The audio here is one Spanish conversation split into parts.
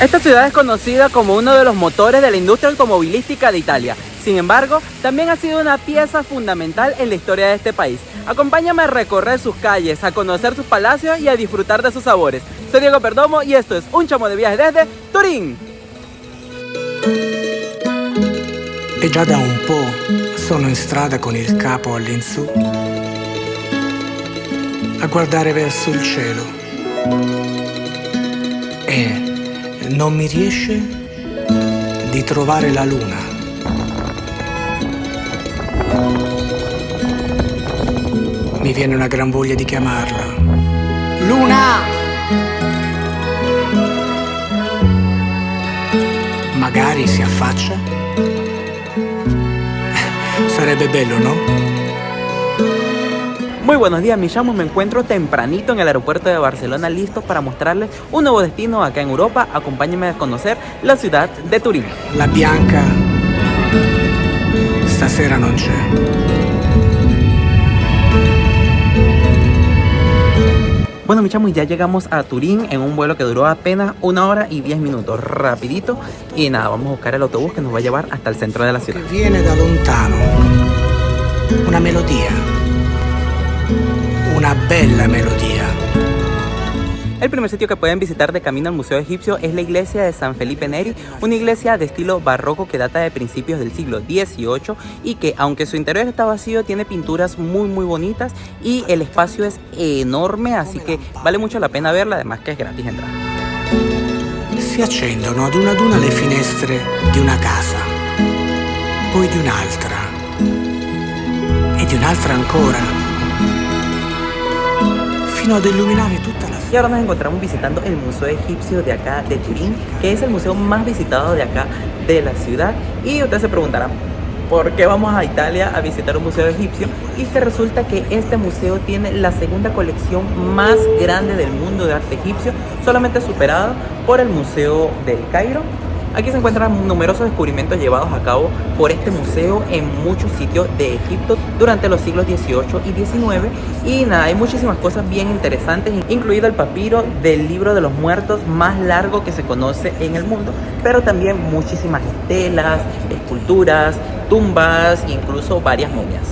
Esta ciudad es conocida como uno de los motores de la industria automovilística de Italia. Sin embargo, también ha sido una pieza fundamental en la historia de este país. Acompáñame a recorrer sus calles, a conocer sus palacios y a disfrutar de sus sabores. Soy Diego Perdomo y esto es Un Chamo de Viaje desde Turín. E già da un po' sono in strada con il capo all'insù a guardare verso il cielo e non mi riesce di trovare la luna. Mi viene una gran voglia di chiamarla. Luna! Magari si affaccia. Sarebbe bello, ¿no? Muy buenos días, mis chamos. Me encuentro tempranito en el aeropuerto de Barcelona, listo para mostrarles un nuevo destino acá en Europa. Acompáñenme a conocer la ciudad de Turín. La bianca stasera non c'è. Bueno, mis chamos, ya llegamos a Turín en un vuelo que duró apenas 1 hora y 10 minutos, rapidito. Y nada, vamos a buscar el autobús que nos va a llevar hasta el centro de la ciudad. Viene da lontano una melodía, una bella melodía. El primer sitio que pueden visitar de camino al Museo Egipcio es la iglesia de San Felipe Neri, una iglesia de estilo barroco que data de principios del siglo XVIII y que, aunque su interior está vacío, tiene pinturas muy bonitas y el espacio es enorme, así que vale mucho la pena verla, además que es gratis entrar. Si accendono ad una le finestre di una casa, poi di un'altra e di un'altra ancora, fino ad illuminare tutta la ciudad. Y ahora nos encontramos visitando el Museo Egipcio de acá de Turín, que es el museo más visitado de acá de la ciudad. Y ustedes se preguntarán, ¿por qué vamos a Italia a visitar un museo egipcio? Y es que resulta que este museo tiene la segunda colección más grande del mundo de arte egipcio, solamente superada por el Museo del Cairo. Aquí se encuentran numerosos descubrimientos llevados a cabo por este museo en muchos sitios de Egipto durante los siglos XVIII y XIX. Y nada, hay muchísimas cosas bien interesantes, incluido el papiro del libro de los muertos más largo que se conoce en el mundo, pero también muchísimas estelas, esculturas, tumbas e incluso varias momias.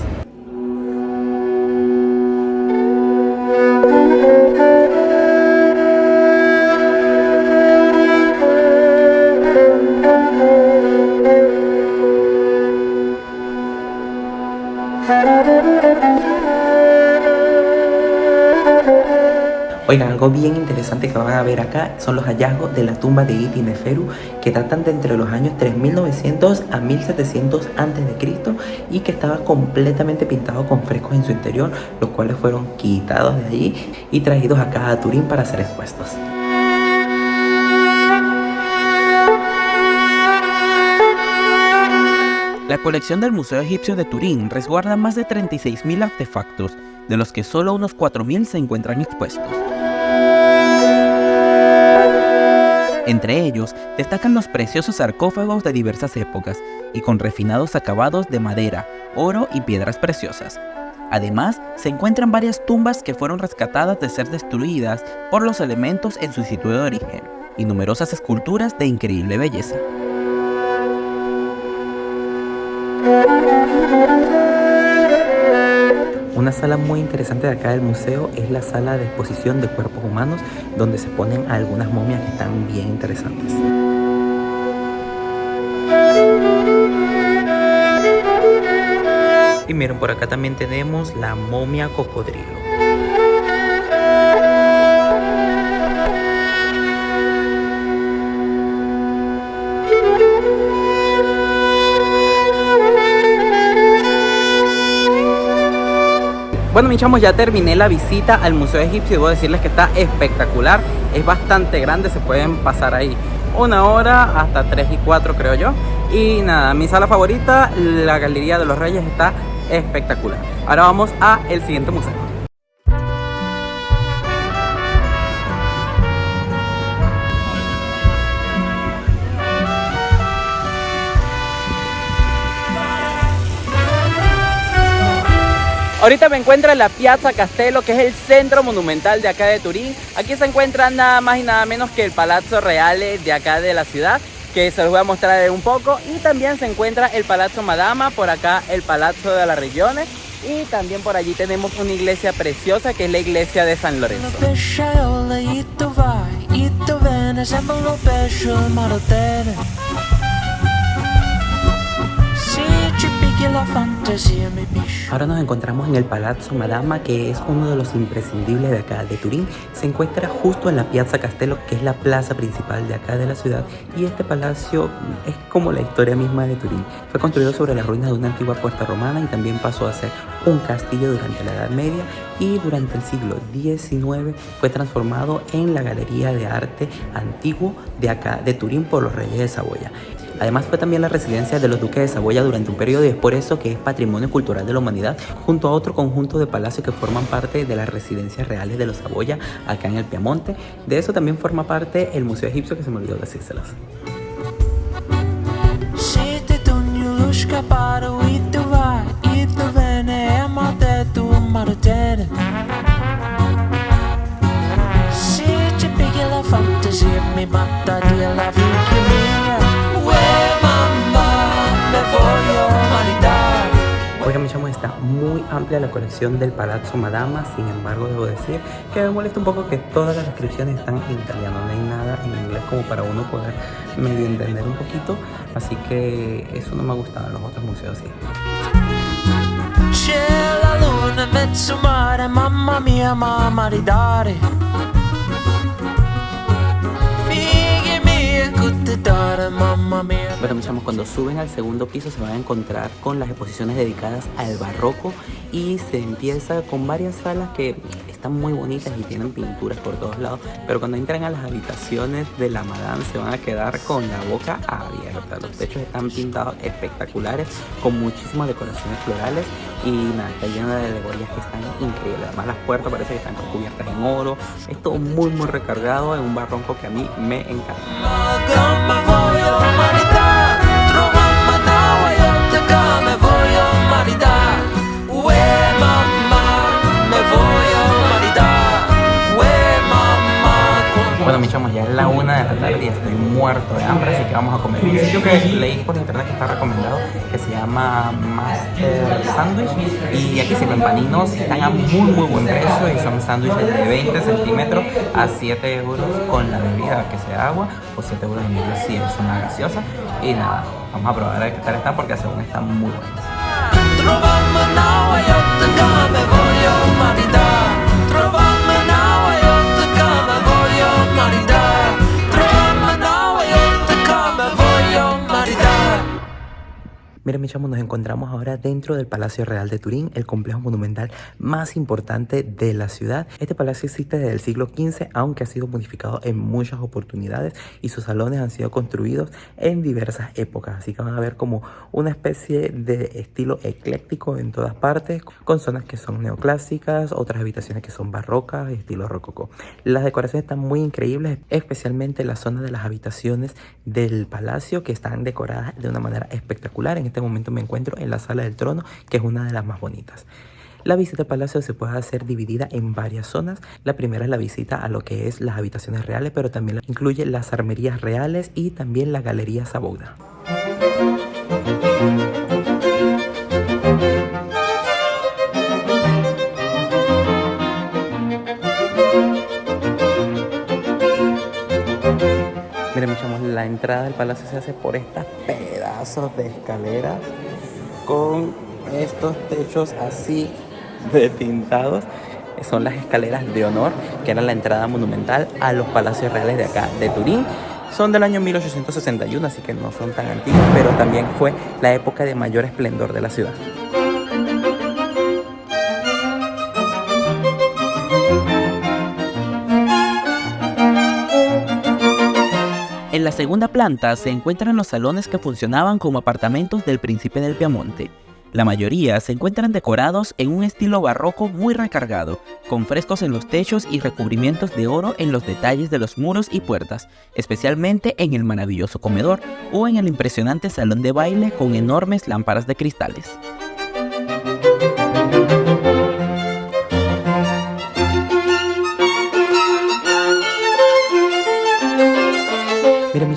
Oigan, algo bien interesante que van a ver acá son los hallazgos de la tumba de Iti Neferu, que datan de entre los años 3900 a 1700 a.C. y que estaba completamente pintado con frescos en su interior, los cuales fueron quitados de allí y traídos acá a Turín para ser expuestos. La colección del Museo Egipcio de Turín resguarda más de 36.000 artefactos, de los que solo unos 4.000 se encuentran expuestos. Entre ellos destacan los preciosos sarcófagos de diversas épocas y con refinados acabados de madera, oro y piedras preciosas. Además, se encuentran varias tumbas que fueron rescatadas de ser destruidas por los elementos en su sitio de origen y numerosas esculturas de increíble belleza. Una sala muy interesante de acá del museo es la sala de exposición de cuerpos humanos, donde se ponen algunas momias que están bien interesantes. Y miren, por acá también tenemos la momia cocodrilo. Bueno, mis chamos, ya terminé la visita al Museo Egipcio y debo decirles que está espectacular. Es bastante grande, se pueden pasar ahí 1 hora hasta 3 y 4 creo yo. Y nada, mi sala favorita, la Galería de los Reyes, está espectacular. Ahora vamos a el siguiente museo. Ahorita me encuentro en la Piazza Castello, que es el centro monumental de acá de Turín. Aquí se encuentra nada más y nada menos que el Palazzo Reale de acá de la ciudad, que se los voy a mostrar un poco. Y también se encuentra el Palazzo Madama, por acá el Palazzo de la Regione. Y también por allí tenemos una iglesia preciosa, que es la iglesia de San Lorenzo. Ahora nos encontramos en el Palazzo Madama, que es uno de los imprescindibles de acá de Turín. Se encuentra justo en la Piazza Castello, que es la plaza principal de acá de la ciudad, y este palacio es como la historia misma de Turín. Fue construido sobre las ruinas de una antigua puerta romana y también pasó a ser un castillo durante la Edad Media, y durante el siglo XIX fue transformado en la galería de arte antiguo de acá de Turín por los reyes de Saboya. Además fue también la residencia de los duques de Saboya durante un periodo, y es por eso que es Patrimonio Cultural de la Humanidad, junto a otro conjunto de palacios que forman parte de las residencias reales de los Saboya acá en el Piamonte. De eso también forma parte el Museo Egipcio, que se me olvidó decírselos. Oigan, mi chamo, está muy amplia la colección del Palazzo Madama. Sin embargo, debo decir que me molesta un poco que todas las descripciones están en italiano, no hay nada en inglés como para uno poder medio entender un poquito, así que eso no me ha gustado en los otros museos, sí. Bueno, mis chamos, cuando suben al segundo piso se van a encontrar con las exposiciones dedicadas al barroco, y se empieza con varias salas que están muy bonitas y tienen pinturas por todos lados, pero cuando entran a las habitaciones de la Madame se van a quedar con la boca abierta. Los techos están pintados espectaculares con muchísimas decoraciones florales y nada, está lleno de alegorías que están increíbles. Además las puertas parece que están cubiertas en oro. Es todo muy recargado en un barroco que a mí me encanta. Bueno, mis chamos, ya es la 1 de la tarde y estoy muerto de hambre, así que vamos a comer. Un sitio que leí por internet que está recomendado, que se llama Master Sandwich, y aquí sirven paninos, están a muy buen precio, y son sándwiches de 20 centímetros a 7 euros con la bebida, que sea agua, o 7 euros y medio si es una gaseosa. Y nada, vamos a probar a ver qué tal está, porque según están muy buenos. Miren, mis chamos, nos encontramos ahora dentro del Palacio Real de Turín, el complejo monumental más importante de la ciudad. Este palacio existe desde el siglo XV, aunque ha sido modificado en muchas oportunidades, y sus salones han sido construidos en diversas épocas. Así que van a ver como una especie de estilo ecléctico en todas partes, con zonas que son neoclásicas, otras habitaciones que son barrocas, estilo rococó. Las decoraciones están muy increíbles, especialmente la zona de las habitaciones del palacio, que están decoradas de una manera espectacular. En este momento me encuentro en la Sala del Trono, que es una de las más bonitas. La visita al palacio se puede hacer dividida en varias zonas. La primera es la visita a lo que es las habitaciones reales, pero también incluye las armerías reales y también la Galería Saboya. Miren, mis chamos, la entrada del palacio se hace por estas pedazos de escaleras con estos techos así de tintados. Son las escaleras de honor, que era la entrada monumental a los palacios reales de acá de Turín. Son del año 1861, así que no son tan antiguos, pero también fue la época de mayor esplendor de la ciudad. En la segunda planta se encuentran los salones que funcionaban como apartamentos del príncipe del Piamonte. La mayoría se encuentran decorados en un estilo barroco muy recargado, con frescos en los techos y recubrimientos de oro en los detalles de los muros y puertas, especialmente en el maravilloso comedor o en el impresionante salón de baile con enormes lámparas de cristales.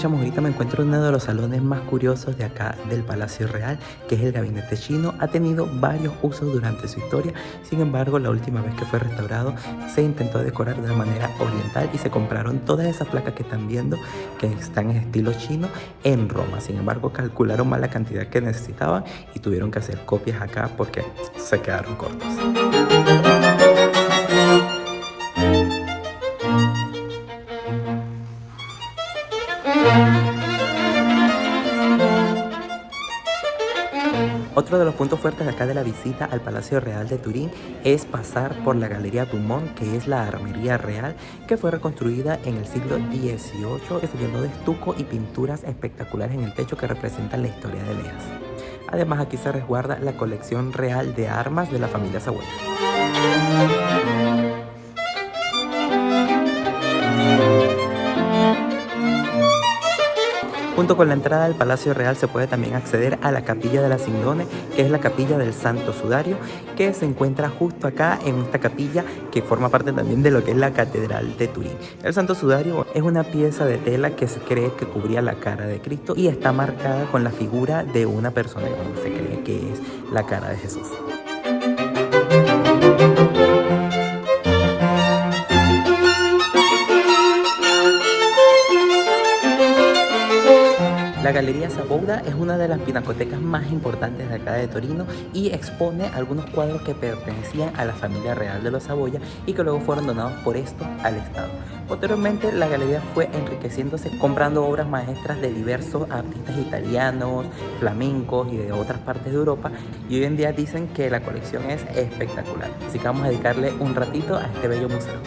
chamos, ahorita me encuentro en uno de los salones más curiosos de acá del Palacio Real, que es el Gabinete Chino. Ha tenido varios usos durante su historia, sin embargo, la última vez que fue restaurado se intentó decorar de una manera oriental y se compraron todas esas placas que están viendo que están en estilo chino en Roma. Sin embargo, calcularon mal la cantidad que necesitaban y tuvieron que hacer copias acá porque se quedaron cortos. Otro de los puntos fuertes de acá de la visita al Palacio Real de Turín es pasar por la Galería Dumont, que es la armería real que fue reconstruida en el siglo XVIII, que se llenó de estuco y pinturas espectaculares en el techo que representan la historia de Eneas. Además, aquí se resguarda la colección real de armas de la familia Saboya. Junto con la entrada al Palacio Real se puede también acceder a la Capilla de la Sindone, que es la capilla del Santo Sudario, que se encuentra justo acá en esta capilla que forma parte también de lo que es la Catedral de Turín. El Santo Sudario es una pieza de tela que se cree que cubría la cara de Cristo y está marcada con la figura de una persona que se cree que es la cara de Jesús. La Galería Sabouda es una de las pinacotecas más importantes de acá de Torino y expone algunos cuadros que pertenecían a la familia real de los Saboya y que luego fueron donados por esto al Estado. Posteriormente, la galería fue enriqueciéndose comprando obras maestras de diversos artistas italianos, flamencos y de otras partes de Europa, y hoy en día dicen que la colección es espectacular. Así que vamos a dedicarle un ratito a este bello museo.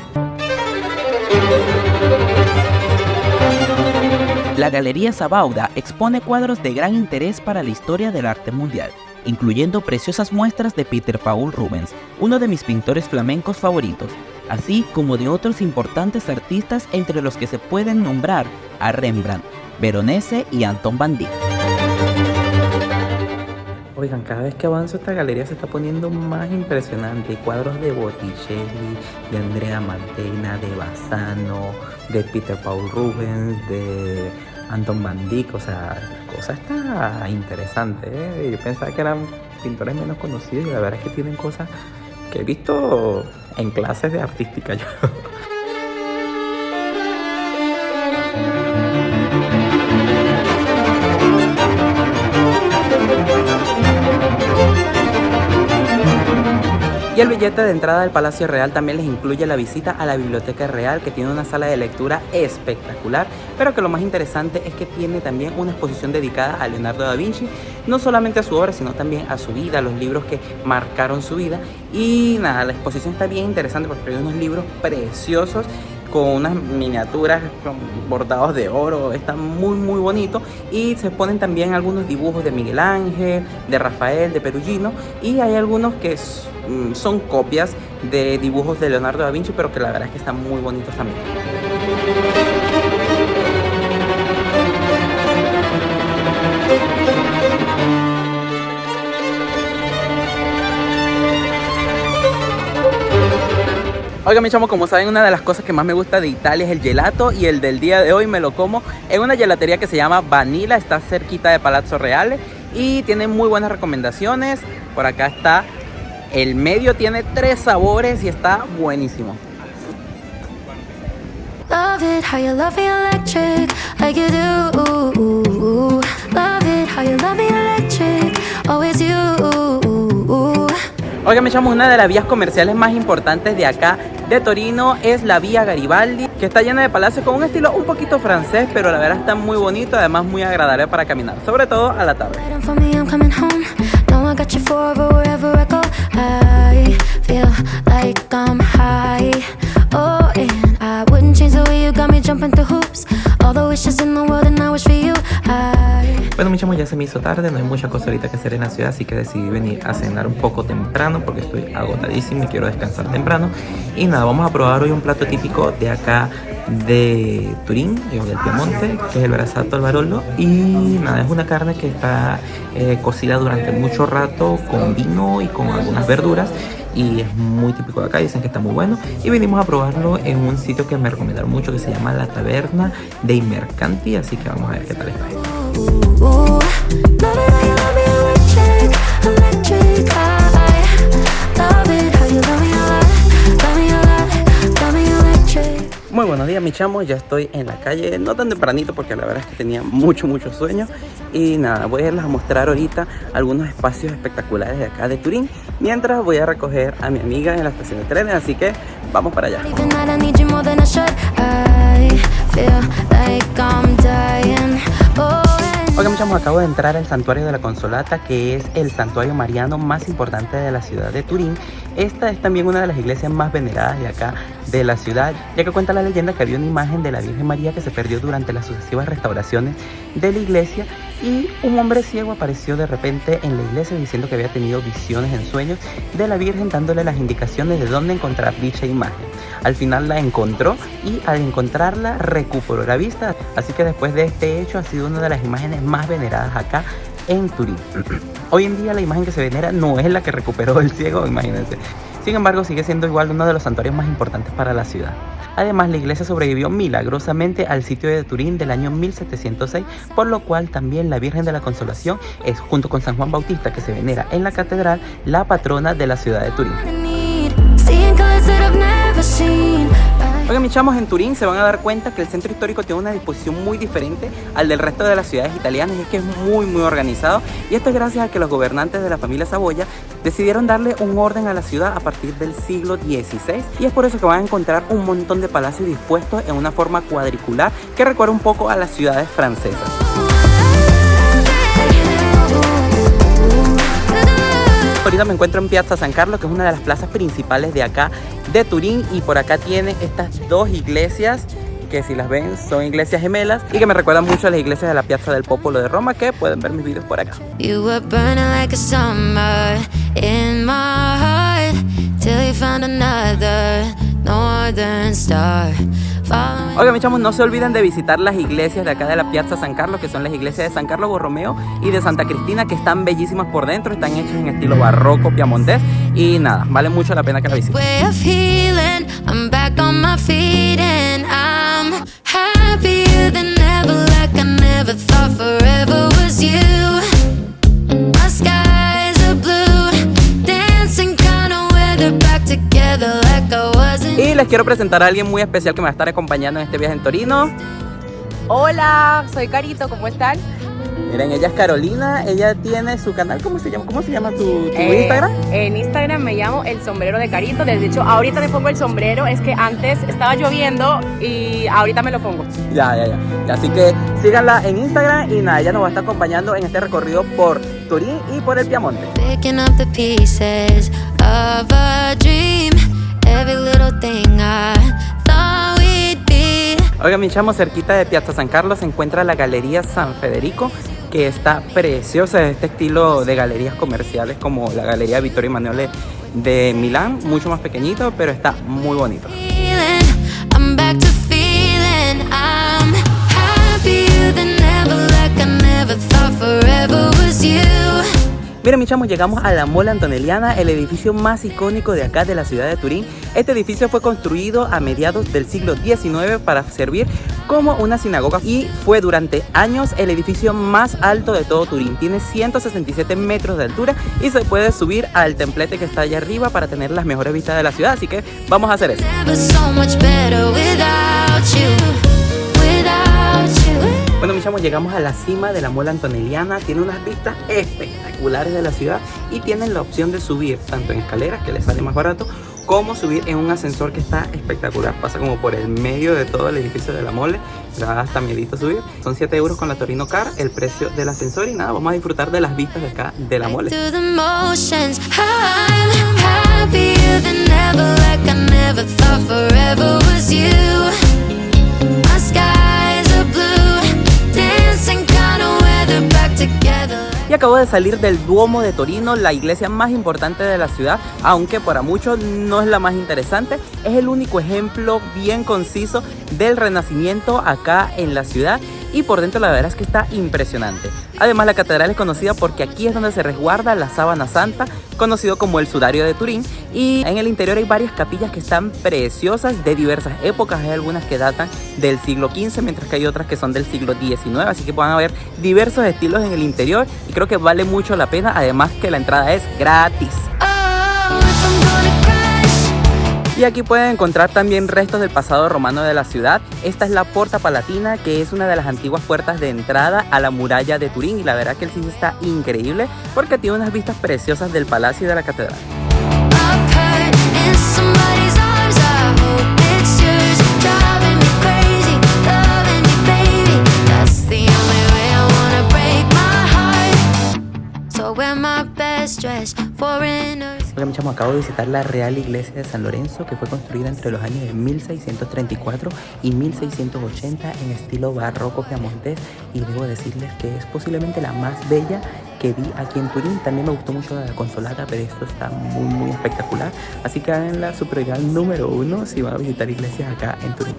La Galería Sabouda expone cuadros de gran interés para la historia del arte mundial, incluyendo preciosas muestras de Peter Paul Rubens, uno de mis pintores flamencos favoritos, así como de otros importantes artistas entre los que se pueden nombrar a Rembrandt, Veronese y Anton van Dyck. Oigan, cada vez que avanzo esta galería se está poniendo más impresionante. Cuadros de Botticelli, de Andrea Mantegna, de Bassano, de Peter Paul Rubens, de Anton van Dyck. O sea, la cosa está interesante, ¿eh? Yo pensaba que eran pintores menos conocidos y la verdad es que tienen cosas que he visto en clases de artística yo. Y el billete de entrada del Palacio Real también les incluye la visita a la Biblioteca Real, que tiene una sala de lectura espectacular, pero que lo más interesante es que tiene también una exposición dedicada a Leonardo da Vinci, no solamente a su obra, sino también a su vida, a los libros que marcaron su vida. Y nada, la exposición está bien interesante porque hay unos libros preciosos con unas miniaturas con bordados de oro, está muy bonito, y se ponen también algunos dibujos de Miguel Ángel, de Rafael, de Perugino, y hay algunos que son copias de dibujos de Leonardo da Vinci, pero que la verdad es que están muy bonitos también. Oigan, mis chamos, como saben, una de las cosas que más me gusta de Italia es el gelato, y el del día de hoy me lo como en una gelatería que se llama Vanilla, está cerquita de Palazzo Reale y tiene muy buenas recomendaciones. Por acá está el medio, tiene 3 sabores y está buenísimo. Love it how you love me electric, like you do. Love it how you love me electric, always you. Oigan, me echamos una de las vías comerciales más importantes de acá de Torino, es la vía Garibaldi, que está llena de palacios con un estilo un poquito francés, pero la verdad está muy bonito, además muy agradable para caminar, sobre todo a la tarde. Bueno, mis chamos, ya se me hizo tarde, no hay mucha cosa ahorita que hacer en la ciudad, así que decidí venir a cenar un poco temprano porque estoy agotadísimo y quiero descansar temprano. Y nada, vamos a probar hoy un plato típico de acá de Turín, o del Piemonte, que es el brasato al barolo. Y nada, es una carne que está cocida durante mucho rato con vino y con algunas verduras. Y es muy típico de acá, dicen que está muy bueno. Y vinimos a probarlo en un sitio que me recomendaron mucho, que se llama La Taberna dei Mercanti. Así que vamos a ver qué tal está. Muy buenos días, mis chamos. Ya estoy en la calle, no tan tempranito porque la verdad es que tenía mucho sueño. Y nada, voy a irles a mostrar ahorita algunos espacios espectaculares de acá de Turín, mientras voy a recoger a mi amiga en la estación de trenes, así que vamos para allá. Oigan, mis chamos, acabo de entrar al santuario de la Consolata, que es el santuario mariano más importante de la ciudad de Turín. Esta es también una de las iglesias más veneradas de acá de la ciudad, ya que cuenta la leyenda que había una imagen de la Virgen María que se perdió durante las sucesivas restauraciones de la iglesia, y un hombre ciego apareció de repente en la iglesia diciendo que había tenido visiones en sueños de la Virgen, dándole las indicaciones de dónde encontrar dicha imagen. Al final la encontró y al encontrarla recuperó la vista, así que después de este hecho ha sido una de las imágenes más veneradas acá en Turín. Hoy en día la imagen que se venera no es la que recuperó el ciego, imagínense. Sin embargo, sigue siendo igual uno de los santuarios más importantes para la ciudad. Además, la iglesia sobrevivió milagrosamente al sitio de Turín del año 1706, por lo cual también la Virgen de la Consolación es, junto con San Juan Bautista, que se venera en la catedral, la patrona de la ciudad de Turín. Oigan, mis chamos, en Turín se van a dar cuenta que el centro histórico tiene una disposición muy diferente al del resto de las ciudades italianas, y es que es muy organizado, y esto es gracias a que los gobernantes de la familia Saboya decidieron darle un orden a la ciudad a partir del siglo XVI, y es por eso que van a encontrar un montón de palacios dispuestos en una forma cuadricular que recuerda un poco a las ciudades francesas. Ahorita me encuentro en Piazza San Carlo, que es una de las plazas principales de acá de Turín, y por acá tiene estas dos iglesias que, si las ven, son iglesias gemelas y que me recuerdan mucho a las iglesias de la Piazza del Popolo de Roma, que pueden ver mis videos por acá. Oigan, mis chamos, no se olviden de visitar las iglesias de acá de la Piazza San Carlo, que son las iglesias de San Carlo Borromeo y de Santa Cristina, que están bellísimas por dentro, están hechas en estilo barroco piemontés, y nada, vale mucho la pena que la visiten. Y les quiero presentar a alguien muy especial que me va a estar acompañando en este viaje en Torino. Hola, soy Carito, ¿cómo están? Miren, ella es Carolina, ella tiene su canal, ¿cómo se llama tu Instagram? En Instagram me llamo El Sombrero de Carito. De hecho, ahorita me pongo el sombrero, es que antes estaba lloviendo y ahorita me lo pongo. Ya. Así que síganla en Instagram, y nada, ella nos va a estar acompañando en este recorrido por Turín y por el Piemonte. Oigan, mis chamos, cerquita de Piazza San Carlos se encuentra la Galería San Federico, que está preciosa, de este estilo de galerías comerciales como la Galería Vittorio Emanuele de Milán, mucho más pequeñito, pero está muy bonito. Miren, mis chamos, llegamos a la Mole Antonelliana, el edificio más icónico de acá de la ciudad de Turín. Este edificio fue construido a mediados del siglo XIX para servir como una sinagoga y fue durante años el edificio más alto de todo Turín. Tiene 167 metros de altura y se puede subir al templete que está allá arriba para tener las mejores vistas de la ciudad, así que vamos a hacer eso. Bueno, mis chamos, llegamos a la cima de la Mole Antonelliana. Tiene unas vistas espectaculares de la ciudad y tienen la opción de subir tanto en escaleras, que les sale más barato, como subir en un ascensor que está espectacular. Pasa como por el medio de todo el edificio de la Mole, da hasta miedito subir. Son 7 euros con la Torino Car, el precio del ascensor, y nada, vamos a disfrutar de las vistas de acá de la Mole. y acabo de salir del Duomo de Torino, la iglesia más importante de la ciudad, aunque para muchos no es la más interesante. Es el único ejemplo bien conciso del Renacimiento acá en la ciudad y por dentro la verdad es que está impresionante. Además, la catedral es conocida porque aquí es donde se resguarda la sábana santa, conocido como el sudario de Turín, y en el interior hay varias capillas que están preciosas de diversas épocas. Hay algunas que datan del siglo XV, mientras que hay otras que son del siglo XIX, así que van a ver diversos estilos en el interior y creo que vale mucho la pena, además que la entrada es gratis. Y aquí pueden encontrar también restos del pasado romano de la ciudad. Esta es la Porta Palatina, que es una de las antiguas puertas de entrada a la muralla de Turín. Y la verdad que el sitio está increíble porque tiene unas vistas preciosas del palacio y de la catedral. Hola, mis chamos, acabo de visitar la Real Iglesia de San Lorenzo, que fue construida entre los años de 1634 y 1680 en estilo barroco piamontés, y debo decirles que es posiblemente la más bella que vi aquí en Turín. También me gustó mucho la Consolata, pero esto está muy espectacular, así que háganla su prioridad número 1 si van a visitar iglesias acá en Turín.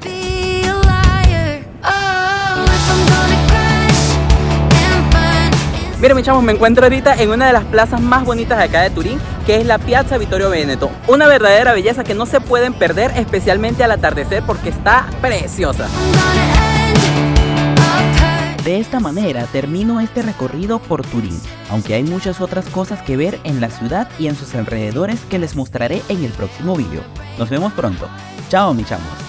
Miren, mis chavos, me encuentro ahorita en una de las plazas más bonitas de acá de Turín, que es la Piazza Vittorio Veneto. Una verdadera belleza que no se pueden perder, especialmente al atardecer, porque está preciosa. De esta manera termino este recorrido por Turín, aunque hay muchas otras cosas que ver en la ciudad y en sus alrededores que les mostraré en el próximo vídeo. Nos vemos pronto. Chao, mis chamos.